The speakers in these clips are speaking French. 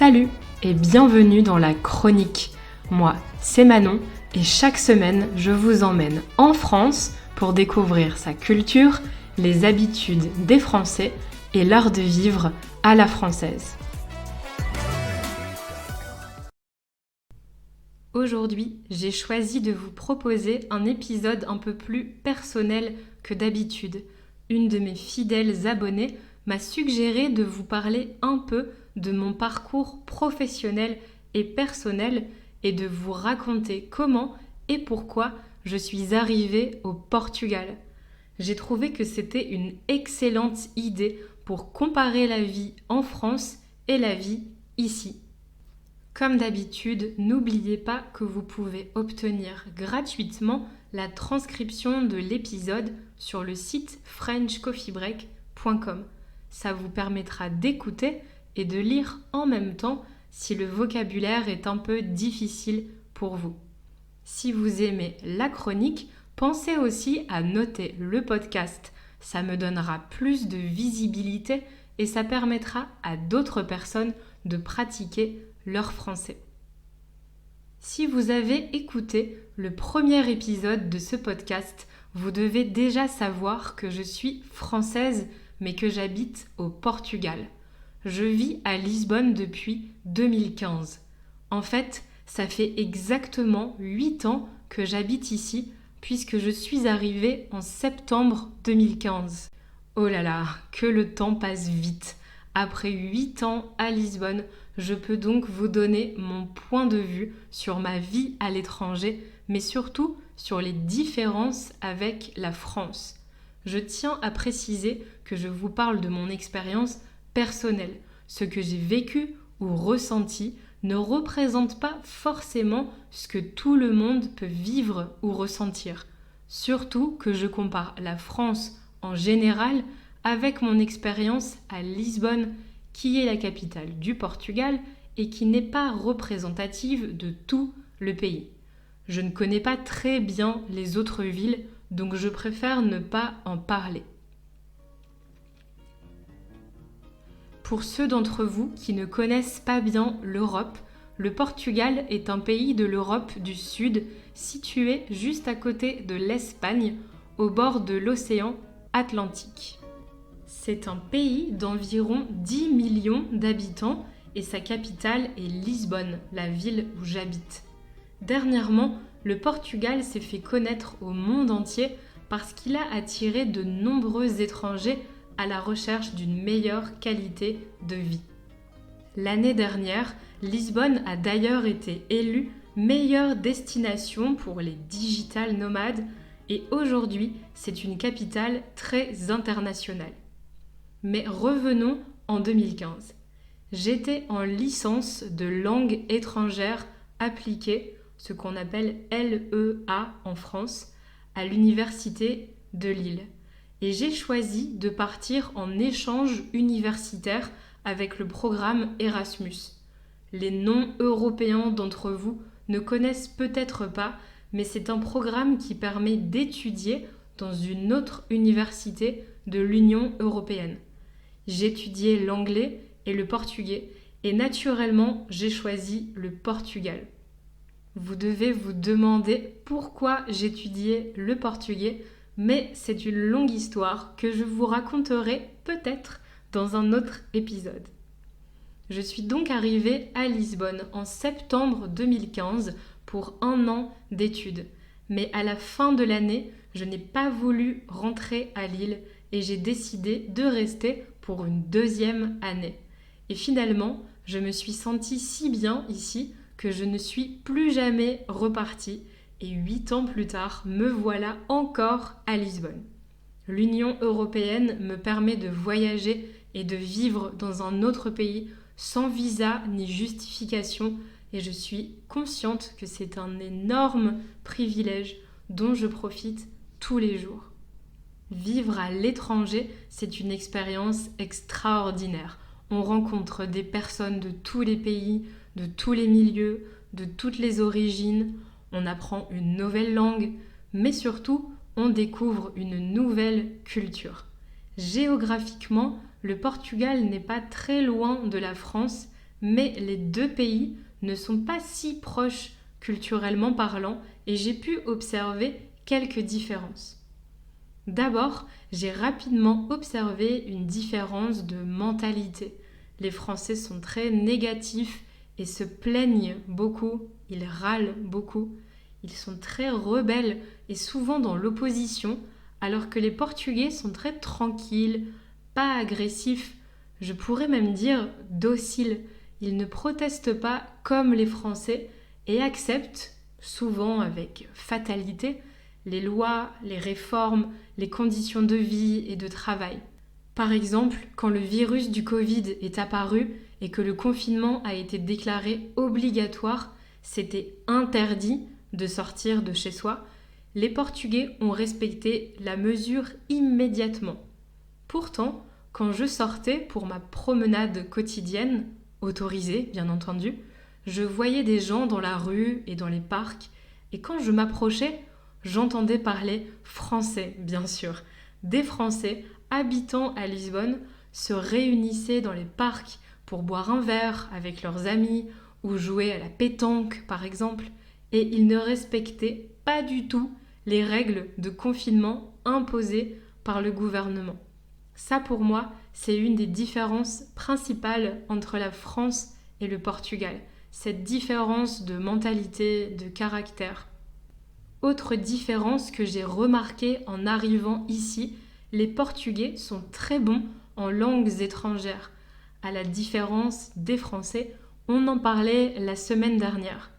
Salut et bienvenue dans la chronique. Moi, c'est Manon et chaque semaine, je vous emmène en France pour découvrir sa culture, les habitudes des Français et l'art de vivre à la française. Aujourd'hui, j'ai choisi de vous proposer un épisode un peu plus personnel que d'habitude. Une de mes fidèles abonnées m'a suggéré de vous parler un peu de mon parcours professionnel et personnel et de vous raconter comment et pourquoi je suis arrivée au Portugal. J'ai trouvé que c'était une excellente idée pour comparer la vie en France et la vie ici. Comme d'habitude, n'oubliez pas que vous pouvez obtenir gratuitement la transcription de l'épisode sur le site frenchcoffeebreak.com. Ça vous permettra d'écouter et de lire en même temps si le vocabulaire est un peu difficile pour vous. Si vous aimez la chronique, pensez aussi à noter le podcast. Ça me donnera plus de visibilité et ça permettra à d'autres personnes de pratiquer leur français. Si vous avez écouté le premier épisode de ce podcast, vous devez déjà savoir que je suis française mais que j'habite au Portugal. Je vis à Lisbonne depuis 2015. En fait, ça fait exactement 8 ans que j'habite ici puisque je suis arrivée en septembre 2015. Oh là là, que le temps passe vite. Après 8 ans à Lisbonne, je peux donc vous donner mon point de vue sur ma vie à l'étranger, mais surtout sur les différences avec la France. Je tiens à préciser que je vous parle de mon expérience personnelle. Ce que j'ai vécu ou ressenti ne représente pas forcément ce que tout le monde peut vivre ou ressentir. Surtout que je compare la France en général avec mon expérience à Lisbonne, qui est la capitale du Portugal et qui n'est pas représentative de tout le pays. Je ne connais pas très bien les autres villes, donc je préfère ne pas en parler. Pour ceux d'entre vous qui ne connaissent pas bien l'Europe, le Portugal est un pays de l'Europe du Sud, situé juste à côté de l'Espagne, au bord de l'océan Atlantique. C'est un pays d'environ 10 millions d'habitants et sa capitale est Lisbonne, la ville où j'habite. Dernièrement, le Portugal s'est fait connaître au monde entier parce qu'il a attiré de nombreux étrangers à la recherche d'une meilleure qualité de vie. L'année dernière, Lisbonne a d'ailleurs été élue meilleure destination pour les digital nomades et aujourd'hui, c'est une capitale très internationale. Mais revenons en 2015. J'étais en licence de langue étrangère appliquée, ce qu'on appelle LEA en France, à l'université de Lille. Et j'ai choisi de partir en échange universitaire avec le programme Erasmus. Les non-européens d'entre vous ne connaissent peut-être pas, mais c'est un programme qui permet d'étudier dans une autre université de l'Union européenne. J'étudiais l'anglais et le portugais et naturellement, j'ai choisi le Portugal. Vous devez vous demander pourquoi j'étudiais le portugais, mais c'est une longue histoire que je vous raconterai peut-être dans un autre épisode. Je suis donc arrivée à Lisbonne en septembre 2015 pour 1 an d'études. Mais à la fin de l'année, je n'ai pas voulu rentrer à Lille et j'ai décidé de rester pour une 2e année. Et finalement, je me suis sentie si bien ici que je ne suis plus jamais repartie et 8 ans plus tard, me voilà encore à Lisbonne. L'Union européenne me permet de voyager et de vivre dans un autre pays sans visa ni justification et je suis consciente que c'est un énorme privilège dont je profite tous les jours. Vivre à l'étranger, c'est une expérience extraordinaire. On rencontre des personnes de tous les pays, de tous les milieux, de toutes les origines. On apprend une nouvelle langue, mais surtout, on découvre une nouvelle culture. Géographiquement, le Portugal n'est pas très loin de la France, mais les deux pays ne sont pas si proches culturellement parlant et j'ai pu observer quelques différences. D'abord, j'ai rapidement observé une différence de mentalité. Les Français sont très négatifs et se plaignent beaucoup, ils râlent beaucoup. Ils sont très rebelles et souvent dans l'opposition, alors que les Portugais sont très tranquilles, pas agressifs, je pourrais même dire dociles. Ils ne protestent pas comme les Français et acceptent, souvent avec fatalité, les lois, les réformes, les conditions de vie et de travail. Par exemple, quand le virus du Covid est apparu et que le confinement a été déclaré obligatoire, c'était interdit de sortir de chez soi, les Portugais ont respecté la mesure immédiatement. Pourtant, quand je sortais pour ma promenade quotidienne, autorisée bien entendu, je voyais des gens dans la rue et dans les parcs, et quand je m'approchais, j'entendais parler français, bien sûr. Des Français habitant à Lisbonne se réunissaient dans les parcs pour boire un verre avec leurs amis ou jouer à la pétanque, par exemple, et ils ne respectaient pas du tout les règles de confinement imposées par le gouvernement. Ça, pour moi, c'est une des différences principales entre la France et le Portugal. Cette différence de mentalité, de caractère. Autre différence que j'ai remarquée en arrivant ici, les Portugais sont très bons en langues étrangères. À la différence des Français, on en parlait la semaine dernière.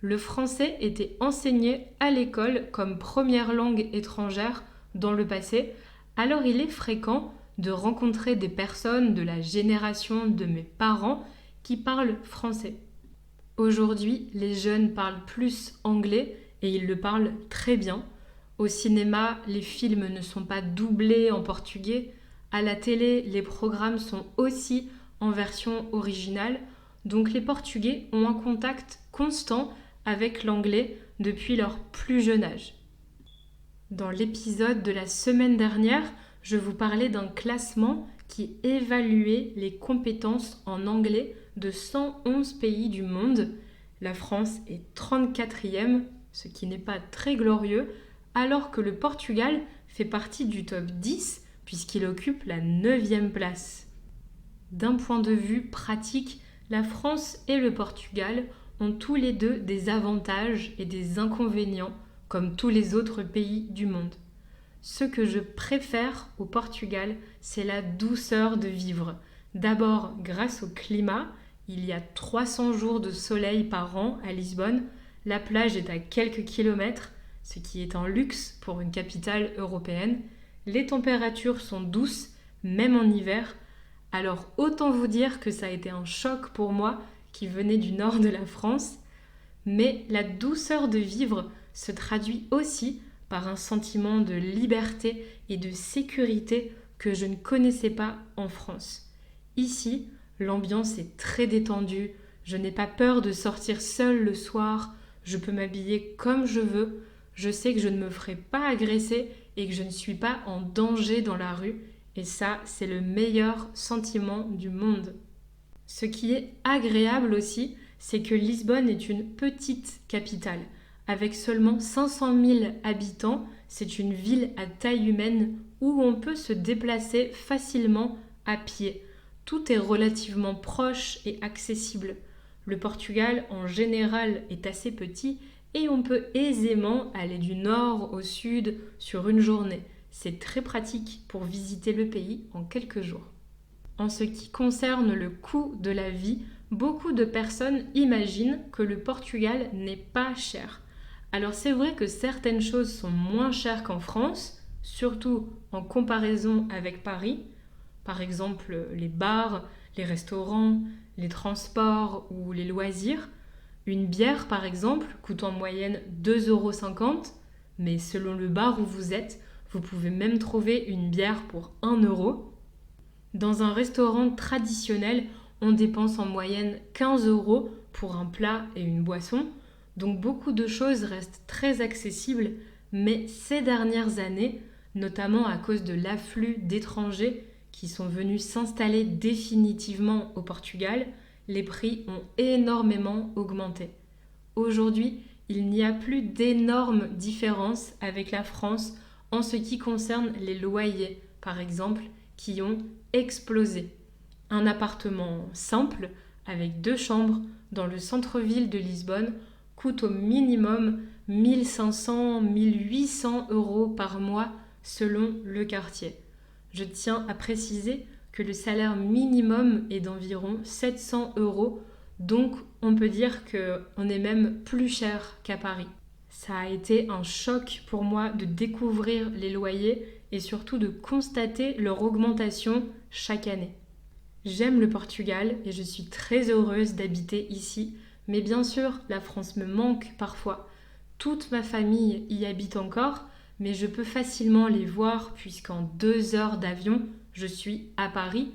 Le français était enseigné à l'école comme première langue étrangère dans le passé, alors il est fréquent de rencontrer des personnes de la génération de mes parents qui parlent français. Aujourd'hui, les jeunes parlent plus anglais et ils le parlent très bien. Au cinéma, les films ne sont pas doublés en portugais. À la télé, les programmes sont aussi en version originale. Donc les Portugais ont un contact constant avec l'anglais depuis leur plus jeune âge. Dans l'épisode de la semaine dernière, je vous parlais d'un classement qui évaluait les compétences en anglais de 111 pays du monde. La France est 34e, ce qui n'est pas très glorieux, alors que le Portugal fait partie du top 10 puisqu'il occupe la 9e place. D'un point de vue pratique, la France et le Portugal ont tous les deux des avantages et des inconvénients comme tous les autres pays du monde. Ce que je préfère au Portugal, c'est la douceur de vivre. D'abord, grâce au climat, il y a 300 jours de soleil par an à Lisbonne. La plage est à quelques kilomètres, ce qui est un luxe pour une capitale européenne. Les températures sont douces, même en hiver. Alors autant vous dire que ça a été un choc pour moi qui venait du nord de la France. Mais la douceur de vivre se traduit aussi par un sentiment de liberté et de sécurité que je ne connaissais pas en France. Ici, l'ambiance est très détendue, je n'ai pas peur de sortir seule le soir, je peux m'habiller comme je veux, je sais que je ne me ferai pas agresser et que je ne suis pas en danger dans la rue, et ça, c'est le meilleur sentiment du monde. Ce qui est agréable aussi, c'est que Lisbonne est une petite capitale. Avec seulement 500 000 habitants, c'est une ville à taille humaine où on peut se déplacer facilement à pied. Tout est relativement proche et accessible. Le Portugal, en général, est assez petit et on peut aisément aller du nord au sud sur une journée. C'est très pratique pour visiter le pays en quelques jours. En ce qui concerne le coût de la vie, beaucoup de personnes imaginent que le Portugal n'est pas cher. Alors c'est vrai que certaines choses sont moins chères qu'en France, surtout en comparaison avec Paris. Par exemple, les bars, les restaurants, les transports ou les loisirs. Une bière, par exemple, coûte en moyenne 2,50 €, mais selon le bar où vous êtes, vous pouvez même trouver une bière pour 1 €. Dans un restaurant traditionnel, on dépense en moyenne 15 € pour un plat et une boisson. Donc beaucoup de choses restent très accessibles, mais ces dernières années, notamment à cause de l'afflux d'étrangers qui sont venus s'installer définitivement au Portugal, les prix ont énormément augmenté. Aujourd'hui, il n'y a plus d'énormes différences avec la France en ce qui concerne les loyers, par exemple, qui ont explosé. Un appartement simple, avec 2 chambres, dans le centre-ville de Lisbonne, coûte au minimum 1500–1800 euros par mois selon le quartier. Je tiens à préciser que le salaire minimum est d'environ 700 euros, donc on peut dire qu'on est même plus cher qu'à Paris. Ça a été un choc pour moi de découvrir les loyers et surtout de constater leur augmentation chaque année. J'aime le Portugal et je suis très heureuse d'habiter ici, mais bien sûr, la France me manque parfois. Toute ma famille y habite encore, mais je peux facilement les voir puisqu'en 2 heures d'avion, je suis à Paris,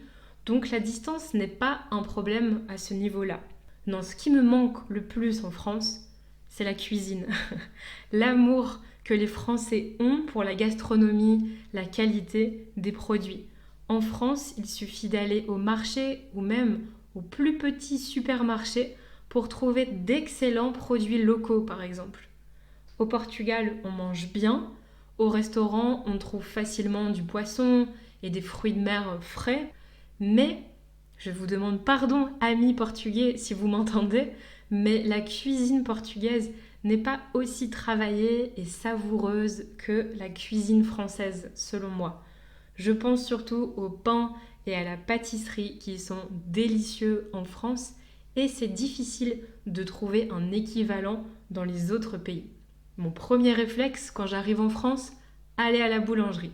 donc la distance n'est pas un problème à ce niveau-là. Non, ce qui me manque le plus en France, c'est la cuisine. L'amour que les Français ont pour la gastronomie, la qualité des produits. En France, il suffit d'aller au marché ou même au plus petit supermarché pour trouver d'excellents produits locaux, par exemple. Au Portugal, on mange bien. Au restaurant, on trouve facilement du poisson et des fruits de mer frais. Mais, je vous demande pardon, amis portugais, si vous m'entendez, mais la cuisine portugaise n'est pas aussi travaillée et savoureuse que la cuisine française, selon moi. Je pense surtout au pain et à la pâtisserie qui sont délicieux en France et c'est difficile de trouver un équivalent dans les autres pays. Mon premier réflexe quand j'arrive en France, aller à la boulangerie.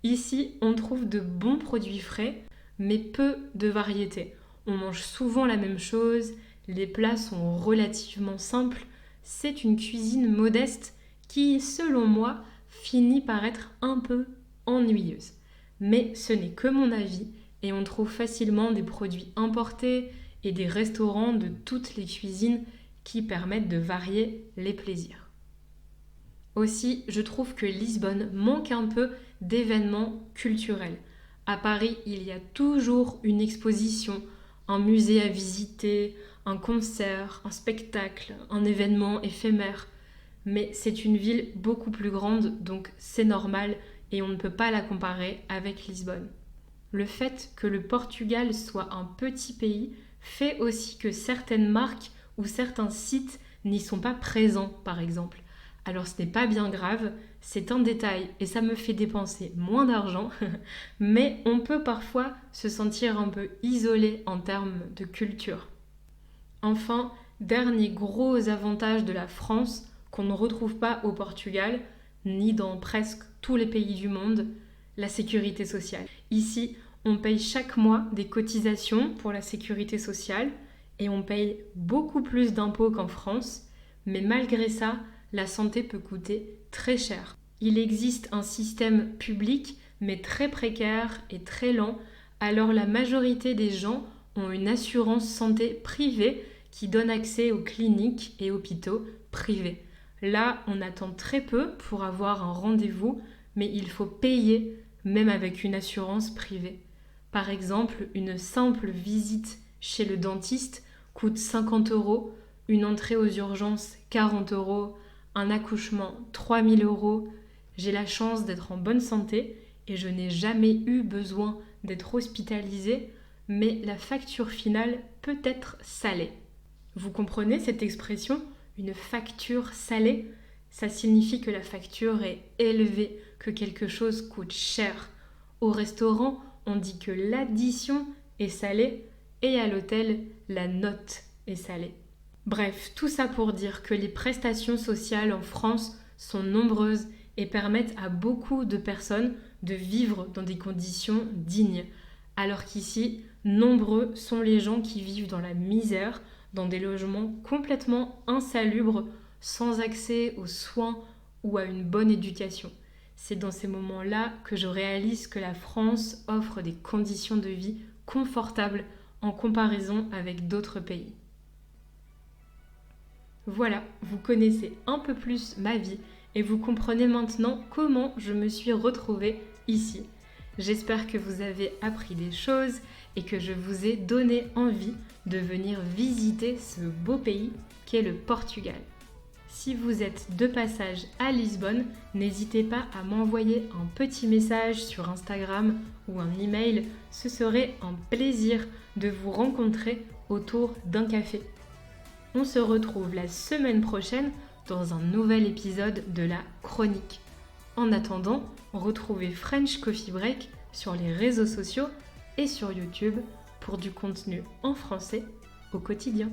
Ici, on trouve de bons produits frais, mais peu de variétés. On mange souvent la même chose, les plats sont relativement simples. C'est une cuisine modeste qui, selon moi, finit par être un peu ennuyeuse. Mais ce n'est que mon avis et on trouve facilement des produits importés et des restaurants de toutes les cuisines qui permettent de varier les plaisirs. Aussi, je trouve que Lisbonne manque un peu d'événements culturels. À Paris, il y a toujours une exposition, un musée à visiter, un concert, un spectacle, un événement éphémère. Mais c'est une ville beaucoup plus grande, donc c'est normal et on ne peut pas la comparer avec Lisbonne. Le fait que le Portugal soit un petit pays fait aussi que certaines marques ou certains sites n'y sont pas présents, par exemple. Alors ce n'est pas bien grave, c'est un détail et ça me fait dépenser moins d'argent, mais on peut parfois se sentir un peu isolé en termes de culture. Enfin, dernier gros avantage de la France qu'on ne retrouve pas au Portugal, ni dans presque tous les pays du monde, la sécurité sociale. Ici, on paye chaque mois des cotisations pour la sécurité sociale et on paye beaucoup plus d'impôts qu'en France, mais malgré ça, la santé peut coûter très cher. Il existe un système public, mais très précaire et très lent, alors la majorité des gens ont une assurance santé privée qui donne accès aux cliniques et hôpitaux privés. Là, on attend très peu pour avoir un rendez-vous, mais il faut payer même avec une assurance privée. Par exemple, une simple visite chez le dentiste coûte 50 euros, une entrée aux urgences 40 euros, un accouchement 3000 euros. J'ai la chance d'être en bonne santé et je n'ai jamais eu besoin d'être hospitalisée, mais la facture finale peut être salée. Vous comprenez cette expression ? Une facture salée ? Ça signifie que la facture est élevée, que quelque chose coûte cher. Au restaurant, on dit que l'addition est salée et à l'hôtel, la note est salée. Bref, tout ça pour dire que les prestations sociales en France sont nombreuses et permettent à beaucoup de personnes de vivre dans des conditions dignes. Alors qu'ici, nombreux sont les gens qui vivent dans la misère, dans des logements complètement insalubres, sans accès aux soins ou à une bonne éducation. C'est dans ces moments-là que je réalise que la France offre des conditions de vie confortables en comparaison avec d'autres pays. Voilà, vous connaissez un peu plus ma vie et vous comprenez maintenant comment je me suis retrouvée ici. J'espère que vous avez appris des choses et que je vous ai donné envie de venir visiter ce beau pays qu'est le Portugal. Si vous êtes de passage à Lisbonne, n'hésitez pas à m'envoyer un petit message sur Instagram ou un email. Ce serait un plaisir de vous rencontrer autour d'un café. On se retrouve la semaine prochaine dans un nouvel épisode de la chronique. En attendant, retrouvez French Coffee Break sur les réseaux sociaux et sur YouTube pour du contenu en français au quotidien.